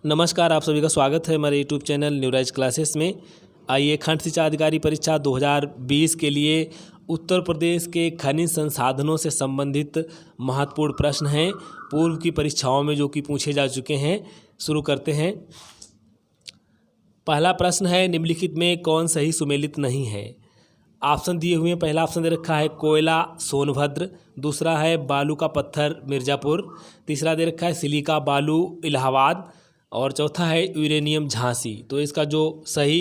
नमस्कार, आप सभी का स्वागत है हमारे यूट्यूब चैनल न्यूराइज क्लासेस में। आइए खंड सिंचाई अधिकारी परीक्षा 2020 के लिए उत्तर प्रदेश के खनिज संसाधनों से संबंधित महत्वपूर्ण प्रश्न हैं पूर्व की परीक्षाओं में जो कि पूछे जा चुके हैं। शुरू करते हैं। पहला प्रश्न है, निम्नलिखित में कौन सही सुमेलित नहीं है। ऑप्शन दिए हुए हैं। पहला ऑप्शन दे रखा है कोयला सोनभद्र, दूसरा है बालू का पत्थर मिर्ज़ापुर, तीसरा दे रखा है सिलिका बालू इलाहाबाद और चौथा है यूरेनियम झांसी। तो इसका जो सही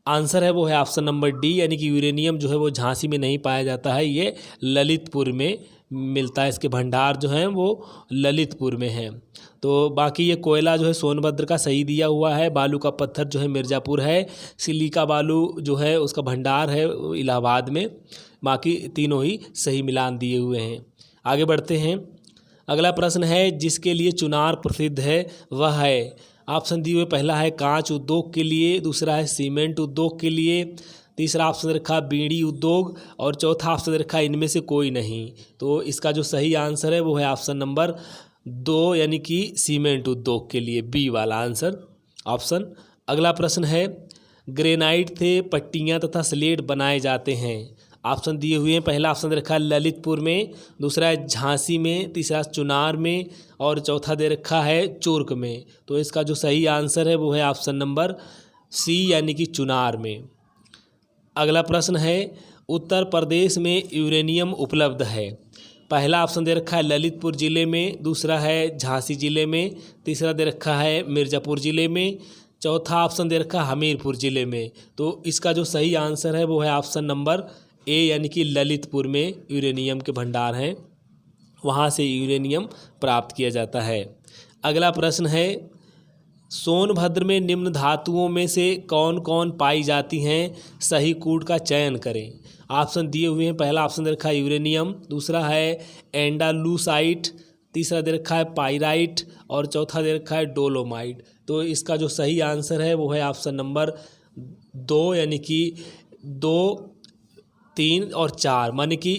आंसर है वो है ऑप्शन नंबर डी, यानी कि यूरेनियम जो है वो झांसी में नहीं पाया जाता है, ये ललितपुर में मिलता है। इसके भंडार जो हैं वो ललितपुर में हैं। तो बाकी ये कोयला जो है सोनभद्र का सही दिया हुआ है, बालू का पत्थर जो है मिर्ज़ापुर है, सिलिका बालू जो है उसका भंडार है इलाहाबाद में। बाकी तीनों ही सही मिलान दिए हुए हैं। आगे बढ़ते हैं। अगला प्रश्न है, जिसके लिए चुनार प्रसिद्ध है वह है। ऑप्शन दिए हुए, पहला है कांच उद्योग के लिए, दूसरा है सीमेंट उद्योग के लिए, तीसरा ऑप्शन रखा बीड़ी उद्योग और चौथा ऑप्शन रखा इनमें से कोई नहीं। तो इसका जो सही आंसर है वो है ऑप्शन नंबर 2, यानी कि सीमेंट उद्योग के लिए, बी वाला आंसर ऑप्शन। अगला प्रश्न है, ग्रेनाइट से पट्टियाँ तथा स्लेट बनाए जाते हैं। ऑप्शन दिए हुए हैं। पहला ऑप्शन दे रखा है ललितपुर में, दूसरा है झांसी में, तीसरा चुनार में और चौथा दे रखा है चूर्क में। तो इसका जो सही आंसर है वो है ऑप्शन नंबर सी, यानी कि चुनार में। अगला प्रश्न है, उत्तर प्रदेश में यूरेनियम उपलब्ध है। पहला ऑप्शन दे रखा है ललितपुर ज़िले में, दूसरा है झांसी ज़िले में, तीसरा दे रखा है मिर्ज़ापुर ज़िले में, चौथा ऑप्शन दे रखा है हमीरपुर ज़िले में। तो इसका जो सही आंसर है वो है ऑप्शन नंबर ए, यानी कि ललितपुर में यूरेनियम के भंडार हैं, वहाँ से यूरेनियम प्राप्त किया जाता है। अगला प्रश्न है, सोनभद्र में निम्न धातुओं में से कौन कौन पाई जाती हैं, सही कूट का चयन करें। ऑप्शन दिए हुए हैं। पहला ऑप्शन दे रखा है यूरेनियम, दूसरा है एंडालूसाइट, तीसरा दे रखा है पाइराइट और चौथा दे रखा है डोलोमाइट। तो इसका जो सही आंसर है वो है ऑप्शन नंबर 2, यानी कि 2, 3 और 4, माने कि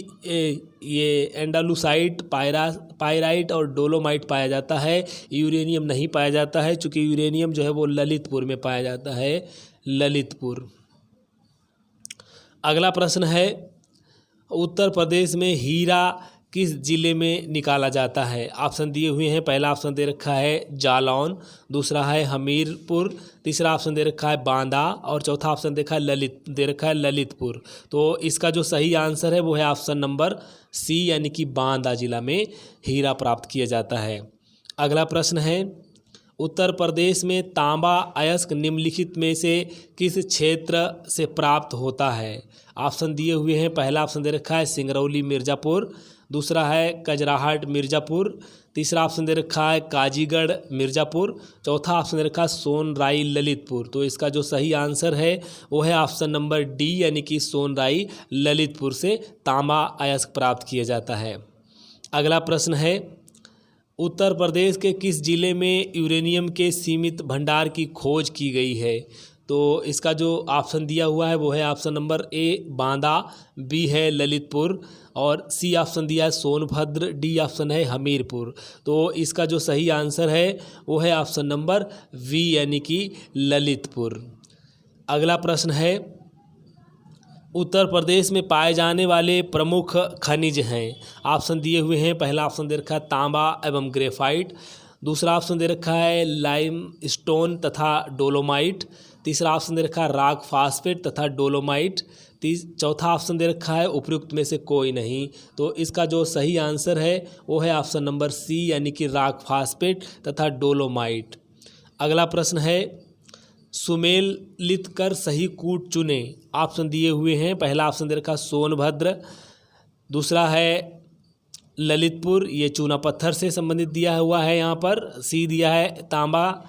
ये एंडालूसाइट, पाइराइट और डोलोमाइट पाया जाता है, यूरेनियम नहीं पाया जाता है, चूँकि यूरेनियम जो है वो ललितपुर में पाया जाता है, ललितपुर। अगला प्रश्न है, उत्तर प्रदेश में हीरा किस जिले में निकाला जाता है। ऑप्शन दिए हुए हैं। पहला ऑप्शन दे रखा है जालौन, दूसरा है हमीरपुर, तीसरा ऑप्शन दे रखा है बांदा और चौथा ऑप्शन दे रखा है ललितपुर। तो इसका जो सही आंसर है वो है ऑप्शन नंबर सी, यानी कि बांदा जिला में हीरा प्राप्त किया जाता है। अगला प्रश्न है, उत्तर प्रदेश में तांबा अयस्क निम्नलिखित में से किस क्षेत्र से प्राप्त होता है। ऑप्शन दिए हुए हैं। पहला ऑप्शन दे रखा है सिंगरौली मिर्ज़ापुर, दूसरा है कजराहट मिर्ज़ापुर, तीसरा ऑप्शन दे रखा है काजीगढ़ मिर्ज़ापुर, चौथा ऑप्शन दे रखा है सोनराई ललितपुर। तो इसका जो सही आंसर है वो है ऑप्शन नंबर डी, यानी कि सोनराई ललितपुर से तांबा अयस्क प्राप्त किया जाता है। अगला प्रश्न है, उत्तर प्रदेश के किस जिले में यूरेनियम के सीमित भंडार की खोज की गई है। तो इसका जो ऑप्शन दिया हुआ है वो है option number A Banda, B है ललितपुर और सी ऑप्शन दिया है सोनभद्र, डी ऑप्शन है हमीरपुर। तो इसका जो सही आंसर है वो है ऑप्शन नंबर वी, यानी कि ललितपुर। अगला प्रश्न है, उत्तर प्रदेश में पाए जाने वाले प्रमुख खनिज हैं। ऑप्शन दिए हुए हैं। पहला ऑप्शन दे रखा है तांबा एवं ग्रेफाइट, दूसरा ऑप्शन दे रखा है लाइम स्टोन तथा डोलोमाइट, तीसरा ऑप्शन दे रखा है रॉक फास्फेट तथा डोलोमाइट, चौथा ऑप्शन दे रखा है उपयुक्त में से कोई नहीं। तो इसका जो सही आंसर है वो है ऑप्शन नंबर सी, यानी कि रॉक फास्फेट तथा डोलोमाइट। अगला प्रश्न है, सुमेलित कर सही कूट चुने। ऑप्शन दिए हुए हैं। पहला ऑप्शन दे रखा सोनभद्र, दूसरा है ललितपुर, ये चूना पत्थर से संबंधित दिया हुआ है यहाँ पर, सी दिया है तांबा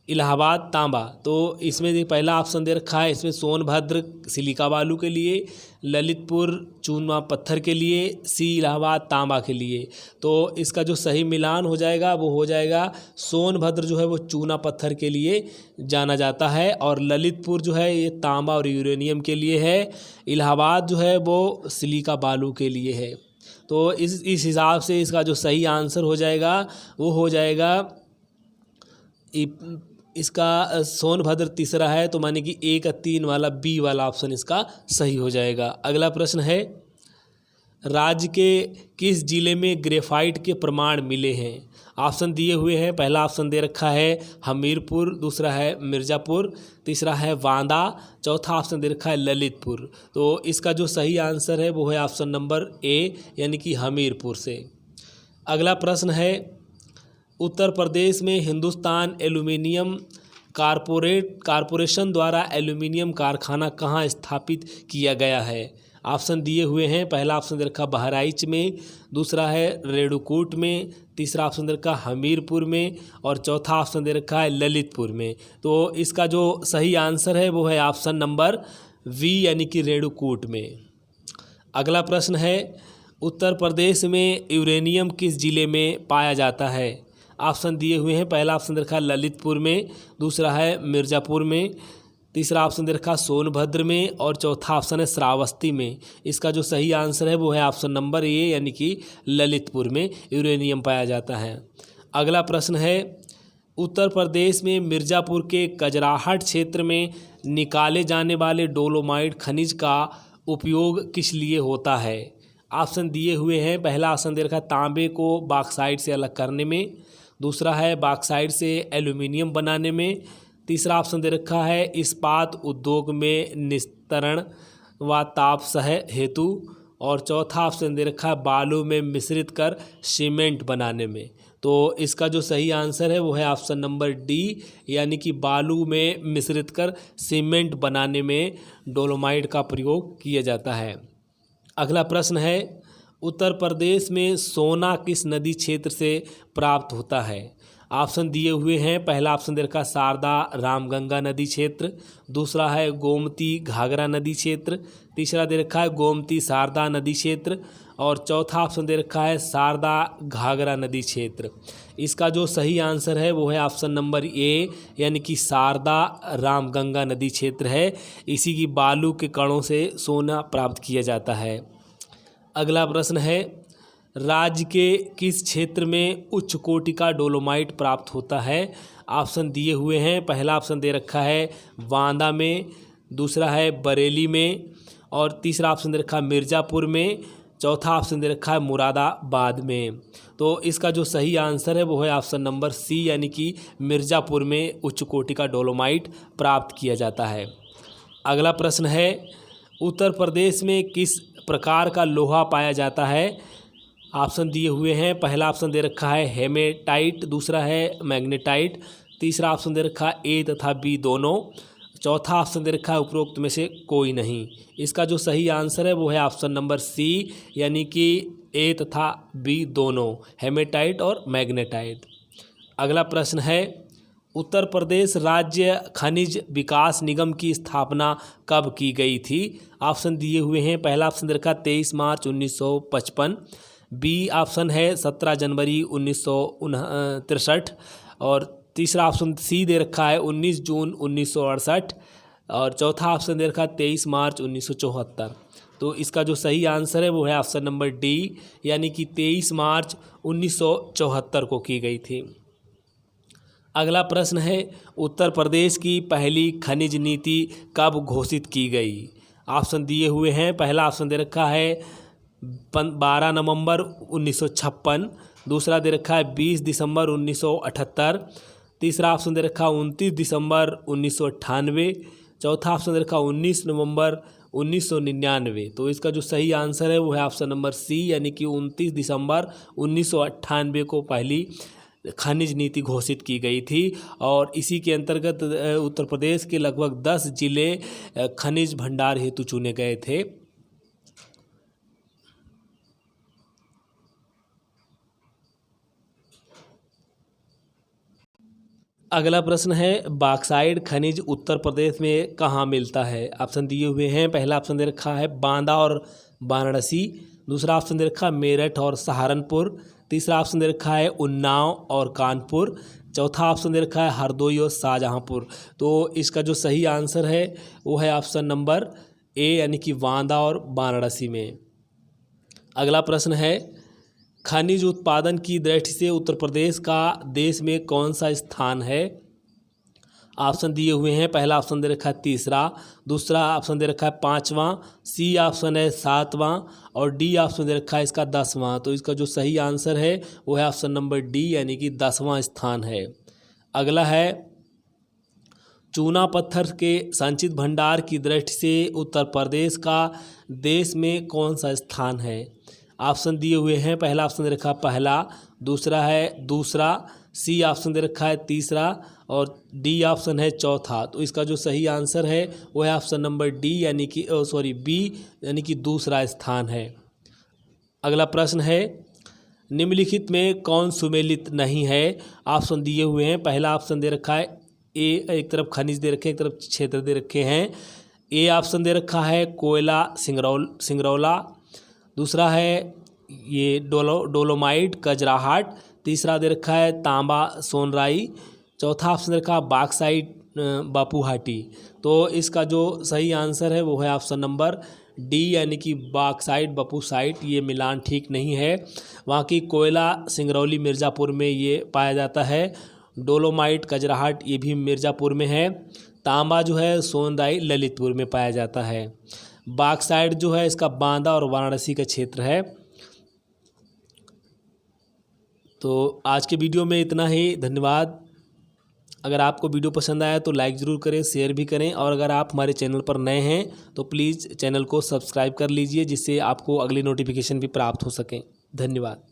इलाहाबाद तांबा। तो इसमें पहला ऑप्शन दे रखा है, इसमें सोनभद्र सिलिका बालू के लिए, ललितपुर चूना पत्थर के लिए, सी इलाहाबाद तांबा के लिए। तो इसका जो सही मिलान हो जाएगा वो हो जाएगा सोनभद्र जो है वो चूना पत्थर के लिए जाना जाता है और ललितपुर जो है ये तांबा और यूरेनियम के लिए है, इलाहाबाद जो है वो सिलिका बालू के लिए है। तो इस हिसाब से इसका जो सही आंसर हो जाएगा वो हो जाएगा इसका सोनभद्र तीसरा है, तो माने कि 1 और 3 वाला बी वाला ऑप्शन इसका सही हो जाएगा। अगला प्रश्न है, राज्य के किस जिले में ग्रेफाइट के प्रमाण मिले हैं? ऑप्शन दिए हुए हैं। पहला ऑप्शन दे रखा है हमीरपुर, दूसरा है मिर्ज़ापुर, तीसरा है बांदा, चौथा ऑप्शन दे रखा है ललितपुर। तो इसका जो सही आंसर है वो है ऑप्शन नंबर ए, यानी कि हमीरपुर से। अगला प्रश्न है, उत्तर प्रदेश में हिंदुस्तान एल्यूमिनियम कारपोरेशन द्वारा एल्यूमिनियम कारखाना कहाँ स्थापित किया गया है? ऑप्शन दिए हुए हैं। पहला ऑप्शन दे रखा बहराइच में, दूसरा है रेणुकूट में, तीसरा ऑप्शन दे रखा हमीरपुर में और चौथा ऑप्शन दे रखा है ललितपुर में। तो इसका जो सही आंसर है वो है ऑप्शन नंबर वी, यानी कि रेणुकूट में। अगला प्रश्न है, उत्तर प्रदेश में यूरेनियम किस जिले में पाया जाता है? ऑप्शन दिए हुए हैं। पहला ऑप्शन दे रखा ललितपुर में, दूसरा है मिर्ज़ापुर में, तीसरा ऑप्शन दे रखा सोनभद्र में और चौथा ऑप्शन है श्रावस्ती में। इसका जो सही आंसर है वो है ऑप्शन नंबर ए, यानी कि ललितपुर में यूरेनियम पाया जाता है। अगला प्रश्न है, उत्तर प्रदेश में मिर्ज़ापुर के कजराहट क्षेत्र में निकाले जाने वाले डोलोमाइट खनिज का उपयोग किस लिए होता है? ऑप्शन दिए हुए हैं। पहला ऑप्शन दे रखा तांबे को बॉक्साइट से अलग करने में, दूसरा है बॉक्साइट से एल्यूमिनियम बनाने में, तीसरा ऑप्शन दे रखा है इस्पात उद्योग में निस्तारण व ताप सह हेतु और चौथा ऑप्शन दे रखा है बालू में मिश्रित कर सीमेंट बनाने में। तो इसका जो सही आंसर है वो है ऑप्शन नंबर डी, यानी कि बालू में मिश्रित कर सीमेंट बनाने में डोलोमाइट का प्रयोग किया जाता है। अगला प्रश्न है, उत्तर प्रदेश में सोना किस नदी क्षेत्र से प्राप्त होता है? ऑप्शन दिए हुए हैं। पहला ऑप्शन दे रखा शारदा रामगंगा नदी क्षेत्र, दूसरा है गोमती घाघरा नदी क्षेत्र, तीसरा दे रखा है गोमती शारदा नदी क्षेत्र और चौथा ऑप्शन दे रखा है शारदा घाघरा नदी क्षेत्र। इसका जो सही आंसर है वो है ऑप्शन नंबर ए, यानी कि शारदा रामगंगा नदी क्षेत्र है। इसी की बालू के कणों से सोना प्राप्त किया जाता है। अगला प्रश्न है, राज्य के किस क्षेत्र में उच्च कोटि का डोलोमाइट प्राप्त होता है? ऑप्शन दिए हुए हैं। पहला ऑप्शन दे रखा है बांदा में, दूसरा है बरेली में और तीसरा ऑप्शन दे रखा है मिर्ज़ापुर में, चौथा ऑप्शन दे रखा है मुरादाबाद में। तो इसका जो सही आंसर है वो है ऑप्शन नंबर सी, यानी कि मिर्ज़ापुर में उच्च कोटि का डोलोमाइट प्राप्त किया जाता है। अगला प्रश्न है, उत्तर प्रदेश में किस प्रकार का लोहा पाया जाता है? ऑप्शन दिए हुए हैं। पहला ऑप्शन दे रखा है हेमेटाइट, दूसरा है मैग्नेटाइट, तीसरा ऑप्शन दे रखा है ए तथा बी दोनों, चौथा ऑप्शन दे रखा है उपरोक्त में से कोई नहीं। इसका जो सही आंसर है वो है ऑप्शन नंबर सी, यानी कि ए तथा बी दोनों, हेमेटाइट और मैग्नेटाइट। अगला प्रश्न है, उत्तर प्रदेश राज्य खनिज विकास निगम की स्थापना कब की गई थी? ऑप्शन दिए हुए हैं। पहला ऑप्शन दे रखा 23 मार्च 1955, बी ऑप्शन है 17 जनवरी 1963 और तीसरा ऑप्शन सी दे रखा है 19 जून 1968 और चौथा ऑप्शन दे रखा है 23 मार्च 1974। तो इसका जो सही आंसर है वो है ऑप्शन नंबर डी, यानी कि 23 मार्च 1974 को की गई थी। अगला प्रश्न है, उत्तर प्रदेश की पहली खनिज नीति कब घोषित की गई? ऑप्शन दिए हुए हैं। पहला ऑप्शन दे रखा है 12 नवंबर 1956, दूसरा दे रखा है 20 दिसंबर 1978, तीसरा ऑप्शन दे रखा है 29 दिसंबर 1998, चौथा ऑप्शन दे रखा है 19 नवंबर 1999। तो इसका जो सही आंसर है वो है ऑप्शन नंबर सी, यानी कि 29 दिसंबर 1998 को पहली खनिज नीति घोषित की गई थी और इसी के अंतर्गत उत्तर प्रदेश के लगभग 10 जिले खनिज भंडार हेतु चुने गए थे। अगला प्रश्न है, बॉक्साइट खनिज उत्तर प्रदेश में कहाँ मिलता है? ऑप्शन दिए हुए हैं। पहला ऑप्शन दे रखा है बांदा और वाराणसी, दूसरा ऑप्शन दे रखा है मेरठ और सहारनपुर, तीसरा ऑप्शन दे रखा है उन्नाव और कानपुर, चौथा ऑप्शन दे रखा है हरदोई और शाहजहाँपुर। तो इसका जो सही आंसर है वो है ऑप्शन नंबर ए, यानी कि बांदा और वाराणसी में। अगला प्रश्न है, खनिज उत्पादन की दृष्टि से उत्तर प्रदेश का देश में कौन सा स्थान है? ऑप्शन दिए हुए हैं। पहला ऑप्शन दे रखा है तीसरा, दूसरा ऑप्शन दे रखा है पाँचवां, सी ऑप्शन है सातवां और डी ऑप्शन दे रखा है इसका 10वां। तो इसका जो सही आंसर है वो है ऑप्शन नंबर डी यानी कि 10वां स्थान है। अगला है चूना पत्थर के संचित भंडार की दृष्टि से उत्तर प्रदेश का देश में कौन सा स्थान है? ऑप्शन दिए हुए हैं। पहला ऑप्शन दे रखा है पहला, दूसरा है दूसरा, सी ऑप्शन दे रखा है तीसरा और डी ऑप्शन है चौथा। तो इसका जो सही आंसर है वो है ऑप्शन नंबर डी यानी कि बी यानी कि दूसरा स्थान है। अगला प्रश्न है निम्नलिखित में कौन सुमेलित नहीं है? ऑप्शन दिए हुए हैं। पहला ऑप्शन दे रखा है ए, एक तरफ खनिज दे रखे हैं, एक तरफ क्षेत्र दे रखे हैं। ए ऑप्शन दे रखा है कोयला सिंगरौला, दूसरा है ये डोलोमाइट कजराहाट, तीसरा दे रखा है तांबा सोनराई, चौथा ऑप्शन दे रखा है बॉक्साइट बापूहाटी। तो इसका जो सही आंसर है वो है ऑप्शन नंबर डी यानी कि बॉक्साइट बापूसाइट। ये मिलान ठीक नहीं है। वहाँ की कोयला सिंगरौली मिर्ज़ापुर में ये पाया जाता है, डोलोमाइट कजराहाट ये भी मिर्ज़ापुर में है, तांबा जो है सोनराई ललितपुर में पाया जाता है, बॉक्साइट जो है इसका बांदा और वाराणसी का क्षेत्र है। तो आज के वीडियो में इतना ही, धन्यवाद। अगर आपको वीडियो पसंद आया तो लाइक ज़रूर करें, शेयर भी करें और अगर आप हमारे चैनल पर नए हैं तो प्लीज़ चैनल को सब्सक्राइब कर लीजिए जिससे आपको अगली नोटिफिकेशन भी प्राप्त हो सकें। धन्यवाद।